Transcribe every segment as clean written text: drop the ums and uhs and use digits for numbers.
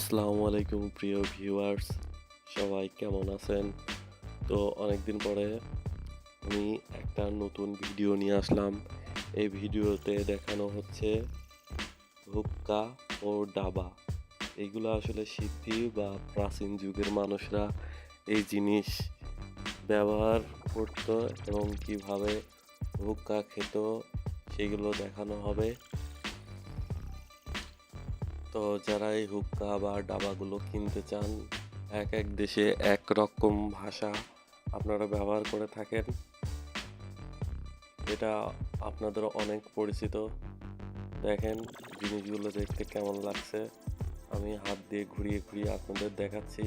আসসালামু আলাইকুম প্রিয় ভিউয়ার্স, সবাই কেমন আছেন? তো অনেকদিন পরে আমি একটা নতুন ভিডিও নিয়ে আসলাম। এই ভিডিওতে দেখানো হচ্ছে হুক্কা ও ডাবা। এইগুলো আসলে সিদ্ধি বা প্রাচীন যুগের মানুষরা এই জিনিস ব্যবহার করত এবং কিভাবে হুক্কা খেত সেগুলো দেখানো হবে। তো যারা এই হুক্কা বা ডাবাগুলো কিনতে চান, এক এক দেশে এক রকম ভাষা আপনারা ব্যবহার করে থাকেন। এটা আপনাদের অনেক পরিচিত। দেখেন জিনিসগুলো দেখতে কেমন লাগছে। আমি হাত দিয়ে ঘুরিয়ে ঘুরিয়ে আপনাদের দেখাচ্ছি।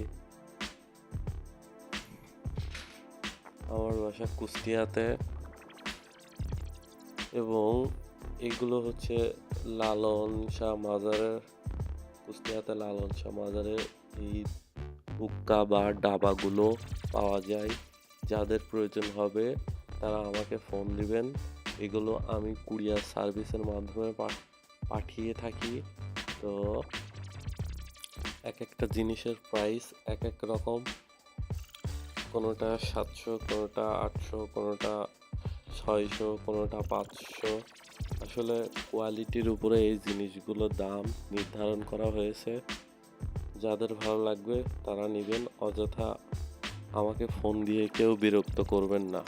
আমার বাসা কুষ্টিয়াতে এবং এগুলো হচ্ছে লালন শাহ মাজারের, কুষ্টিয়াতে লালন শাহ মাজারে এই হুক্কা বা ডাবাগুলো পাওয়া যায়। যাদের প্রয়োজন হবে তারা আমাকে ফোন দিবেন। এগুলো আমি কুরিয়ার সার্ভিসের মাধ্যমে পাঠিয়ে থাকি। তো এক একটা জিনিসের প্রাইস এক এক রকম, কোনোটা 700, কোনোটা 800, কোনোটা 600, কোনোটা 500। আসলে কোয়ালিটির উপরে এই জিনিসগুলোর দাম নির্ধারণ করা হয়েছে। যাদের ভালো লাগবে তারা নেবেন, অযথা আমাকে ফোন দিয়ে কেউ বিরক্ত করবেন না।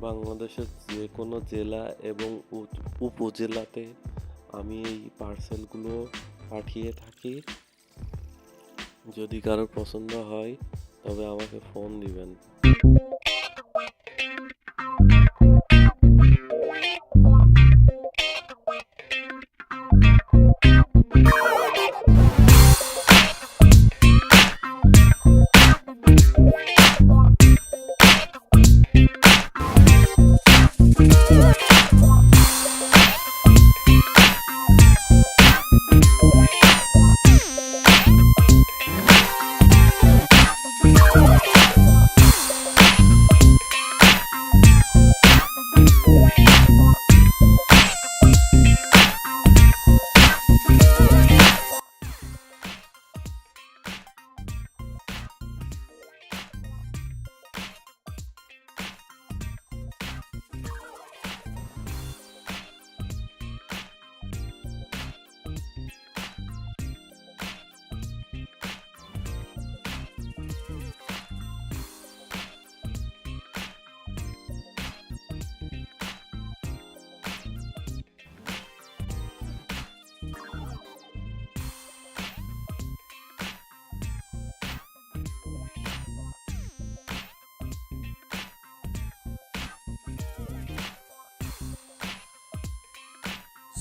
বাংলাদেশের যে কোনো জেলা এবং উপজেলাতে আমি এই পার্সেলগুলো পাঠিয়ে থাকি। যদি কারোর পছন্দ হয় তবে আমাকে ফোন দিবেন।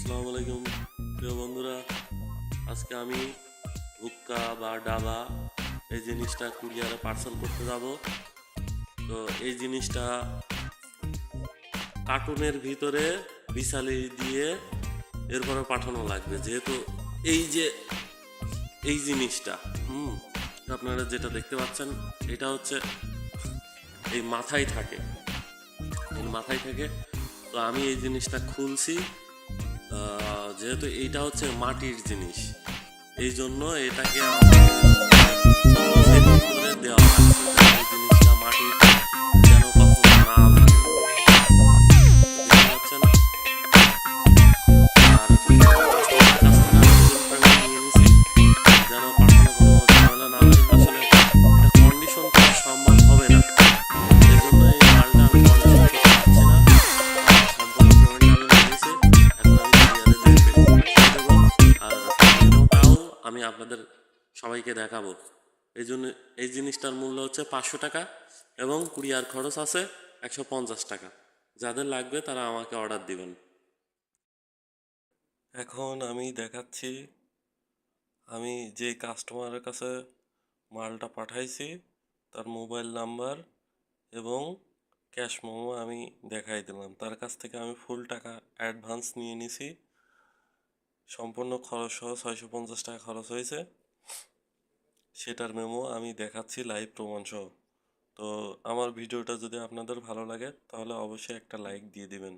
আসসালামু আলাইকুম প্রিয় বন্ধুরা, আজকে আমি হুক্কা বা ডাবা এই জিনিসটা কুরিয়ারে পার্সেল করতে যাব। তো এই জিনিসটা কার্টুনের ভিতরে বিছালি দিয়ে এরপরে পাঠানো লাগবে, যেহেতু এই যে এই জিনিসটা আপনারা যেটা দেখতে পাচ্ছেন এটা হচ্ছে এই মাথায় থাকে, তো আমি এই জিনিসটা খুলছি। যেহেতু এইটা হচ্ছে মাটির জিনিস, এই জন্য এটাকে করে দেওয়া লাগছে, এই জিনিসটা মাটির যেন কখনো না ভাঙে। দেখতে পাচ্ছেন? আর নিয়ে নিছি যেন পাঠানো কোনো ঝামেলা না হয়। আসলে এটা কন্ডিশন করা সম্ভব হবে না, এই জন্য এই মালটা আমি কন্ডিশন করতে পারছি না। সম্পূর্ণ পেমেন্টটা আমি নিয়ে নিছি। এখন আমি আর ডেমোটাও আমি আপনাদের সবাইকে দেখাবো। এই জন্য এই জিনিসটার মূল্য হচ্ছে 500 টাকা এবং কুরিয়ার খরচ আছে 150 টাকা। যাদের লাগবে তারা আমাকে অর্ডার দিবেন। এখন আমি দেখাচ্ছি আমি যে কাস্টমারের কাছে মালটা পাঠাইছি তার মোবাইল নাম্বার এবং ক্যাশ মেমো আমি দেখাই দিলাম। তার কাছ থেকে আমি ফুল টাকা অ্যাডভান্স নিয়ে নিছি। সম্পূর্ণ খরচ সহ 650 টাকা খরচ হয়েছে, সেটার মেমো আমি দেখাচ্ছি লাইভ প্রমাণ সহ। তো আমার ভিডিওটা যদি আপনাদের ভালো লাগে তাহলে অবশ্যই একটা লাইক দিয়ে দিবেন।